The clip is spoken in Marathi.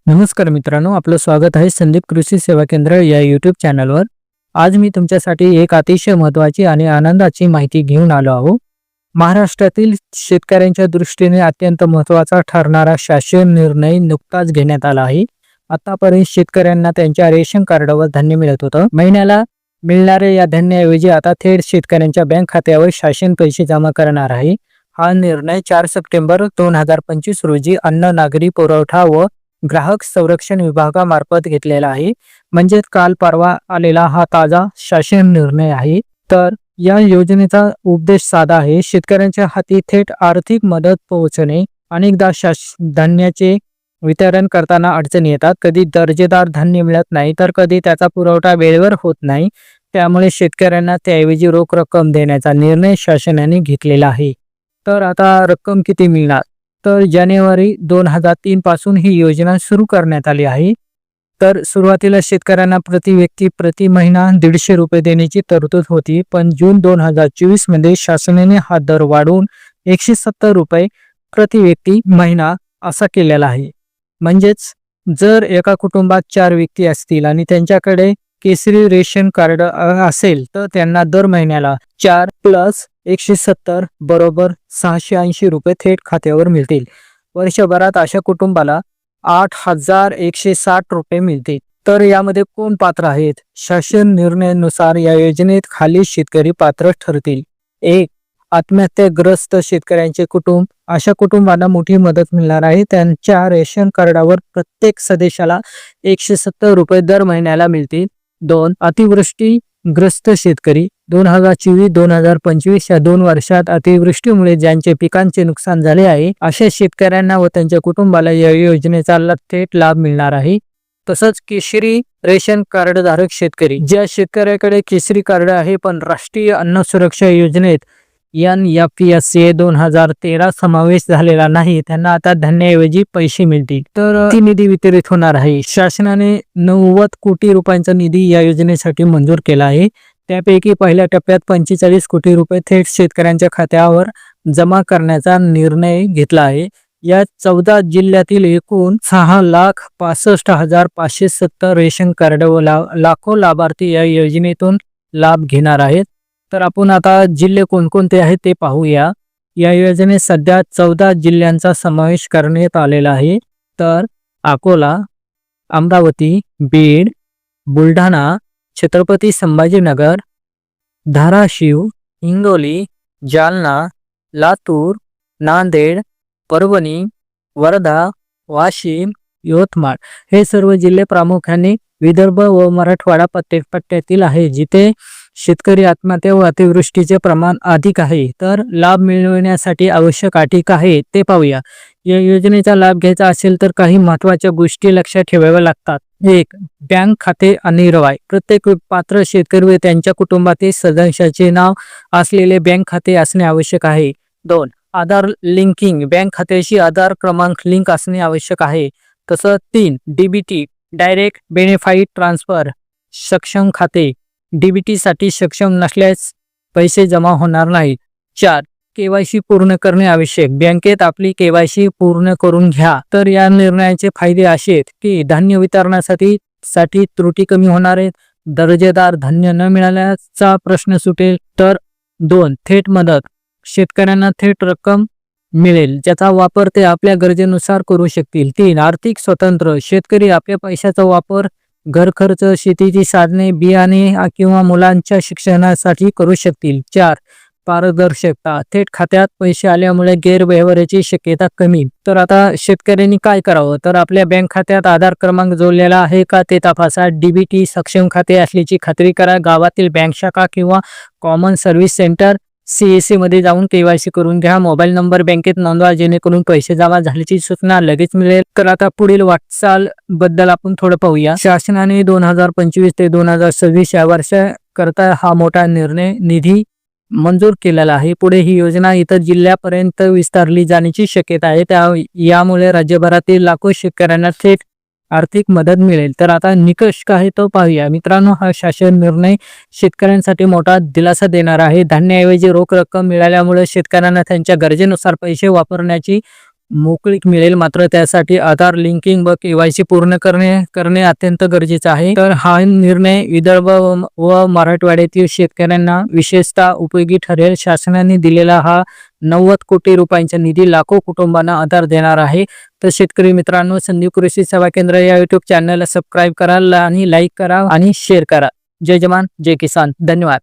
नमस्कार मित्रांनो, आपलं स्वागत आहे संदीप कृषी सेवा केंद्र या यूट्यूब चॅनलवर. आज मी तुमच्यासाठी एक अतिशय महत्त्वाची आणि आनंदाची माहिती घेऊन आलो आहो. महाराष्ट्रातील शेतकऱ्यांच्या दृष्टीने अत्यंत महत्त्वाचा ठरणारा शासन निर्णय नुकताच घेण्यात आला आहे. आतापर्यंत शेतकऱ्यांना त्यांच्या रेशन कार्डवर धान्य मिळत होतं. महिन्याला मिळणाऱ्या या धान्याऐवजी आता थेट शेतकऱ्यांच्या बँक खात्यावर शासन पैसे जमा करणार आहे. हा निर्णय 4 सप्टेंबर 2025 रोजी अन्न नागरी पुरवठा व ग्राहक संरक्षण विभागामार्फत घेतलेला आहे. म्हणजे काल परवा आलेला हा ताजा शासन निर्णय आहे. तर या योजनेचा उद्देश साधा आहे, शेतकऱ्यांच्या हाती थेट आर्थिक मदत पोहोचणे. अनेकदा धान्याचे वितरण करताना अडचणी येतात. कधी दर्जेदार धान्य मिळत नाही, तर कधी त्याचा पुरवठा वेळेवर होत नाही. त्यामुळे शेतकऱ्यांना त्याऐवजी रोख रक्कम देण्याचा निर्णय शासनाने घेतलेला आहे. तर आता रक्कम किती मिळणार? तर जानेवारी 2003 पासून ही योजना सुरू करण्यात आली आहे. तर सुरुवातीला शेतकऱ्यांना प्रति व्यक्ती प्रति महिना 150 रुपये देण्याची तरतूद होती. पण जून 2024 मध्ये शासनाने हा दर वाढवून 170 रुपये प्रति व्यक्ती महिना असा केलेला आहे. म्हणजेच जर एका कुटुंबात 4 व्यक्ती असतील आणि त्यांच्याकडे केसरी रेशन कार्ड असेल, तर त्यांना दर महिन्याला 4 + 170 बरोबर 680 रुपये थेट खात्यावर मिळतील. वर्षभरात अशा कुटुंबाला 8,160 रुपये मिळतील. तर यामध्ये कोण पात्र आहेत? शासन निर्णयानुसार या योजनेत खाली शेतकरी पात्र ठरतील. 1. आत्महत्याग्रस्त शेतकऱ्यांचे कुटुंब. अशा कुटुंबांना मोठी मदत मिळणार आहे. त्यांच्या रेशन कार्डावर प्रत्येक सदस्याला 170 रुपये दर महिन्याला मिळतील. 2. अतिवृष्टीग्रस्त शेतकरी. 2024-2025 या 2 वर्षात अतिवृष्टीमुळे ज्यांचे पिकांचे नुकसान झाले आहे, अशा शेतकऱ्यांना व त्यांच्या कुटुंबाला या योजनेचा थेट लाभ मिळणार आहे. तसंच केशरी रेशन कार्ड धारक शेतकरी. ज्या शेतकऱ्याकडे केसरी कार्ड आहे पण राष्ट्रीय अन्न सुरक्षा योजनेत NFSA 2013 समावेश झालेला नाही, त्यांना आता धान्याऐवजी पैसे मिळतील. तर ती निधी वितरित होणार आहे. शासनाने 90 कोटी रुपयांचा निधी या योजनेसाठी मंजूर केला आहे. त्यापैकी पहिल्या टप्प्यात 45 कोटी रुपये थेट शेतकऱ्यांच्या खात्यावर जमा करण्याचा निर्णय घेतला आहे. या 14 जिल्ह्यातील एकूण 6,65,570 रेशन कार्ड व लाखो लाभार्थी या योजनेतून लाभ घेणार आहेत. तर आपण आता जिल्हे कोणकोणते आहेत ते पाहूया. या योजनेत सध्या 14 जिल्ह्यांचा समावेश करण्यात आलेला आहे. तर अकोला, अमरावती, बीड, बुलढाणा, छत्रपती संभाजीनगर, धाराशिव, हिंगोली, जालना, लातूर, नांदेड, परभणी, वर्धा, वाशिम, यवतमाळ हे सर्व जिल्हे प्रामुख्याने विदर्भ व मराठवाडा पट्ट्यातील आहे, जिथे शेतकरी आत्महत्या व अतिवृष्टीचे प्रमाण अधिक आहे. तर लाभ मिळवण्यासाठी आवश्यक अटी काय आहेत ते पाहूया. या योजनेचा लाभ घ्यायचा असेल तर काही महत्त्वाच्या गोष्टी लक्षात ठेवाव्या लागतात. 1. बँक खाते अनिर्वाय. प्रत्येक पात्र शेतकरी व त्यांच्या कुटुंबातील सदस्याचे नाव असलेले बँक खाते असणे आवश्यक आहे. 2. आधार लिंकिंग. बँक खात्याशी आधार क्रमांक लिंक असणे आवश्यक आहे. तसंच 3. DBT डायरेक्ट बेनिफिट ट्रान्सफर सक्षम खाते. DBT साठी सक्षम नसल्यास पैसे जमा होणार नाहीत. 4. KYC पूर्ण करणे आवश्यक. बँकेत आपली KYC पूर्ण करून घ्या. तर या निर्णयाचे फायदे असे आहेत की धान्य वितरणासाठी त्रुटी कमी होणार आहेत. दर्जेदार धान्य न मिळाल्याचा प्रश्न सुटेल. तर 2. थेट मदत. शेतकऱ्यांना थेट रक्कम मिळेल, ज्याचा वापर ते आपल्या गरजेनुसार करू शकतील. 3. आर्थिक स्वतंत्र. शेतकरी आपल्या पैशाचा वापर घर खर्च, शेतीची साधने, बियाणे किंवा मुलांच्या शिक्षणासाठी करू शकतील. 4. पारदर्शकता. थेट खात्यात पैसे आल्यामुळे गैरव्यवहाराची शक्यता कमी. तर आता शेतकऱ्यांनी काय करावं? तर आपल्या बँक खात्यात आधार क्रमांक जोडलेला आहे का ते तपासा. DBT सक्षम खाते असल्याची खात्री करा. गावातील बँक शाखा किंवा कॉमन सर्व्हिस सेंटर CSC मध्ये जाऊन KYC करून घ्या. मोबाईल नंबर बँकेत नोंदवा, जेणेकरून पैसे जमा झाल्याची सूचना लगेच मिळेल. तर आता पुढील वाटचाल बद्दल आपण थोडं पाहूया. शासनाने 2025 ते 2026 या वर्षाकरता हा मोठा निधी मंजूर केलेला आहे. पुढे ही योजना इतर जिल्ह्यापर्यंत विस्तारली जाण्याची शक्यता आहे. यामुळे राज्यभरातील लाखो शेतकऱ्यांना थेट आर्थिक मदत मिळेल. तर आता निकष काय तो पाहूया. मित्रांनो, हा शासन निर्णय शेतकऱ्यांसाठी मोठा दिलासा देणार आहे. धान्याऐवजी रोख रक्कम मिळाल्यामुळे शेतकऱ्यांना त्यांच्या गरजेनुसार पैसे वापरण्याची मोकळीक मिळेल. मात्र त्यासाठी आधार लिंकिंग व KYC पूर्ण करणे अत्यंत गरजेचं आहे. तर हा निर्णय विदर्भ व मराठवाड्यातील शेतकऱ्यांना विशेषतः उपयोगी ठरेल. शासनाने दिलेला हा 90 कोटी रुपयांचा निधी लाखो कुटुंबांना आधार देणार आहे. तर शेतकरी मित्रांनो, संदीप कृषी सेवा केंद्र या YouTube चॅनलला सबस्क्राईब करा आणि लाईक करा आणि शेअर करा. जय जवान जय किसान. धन्यवाद.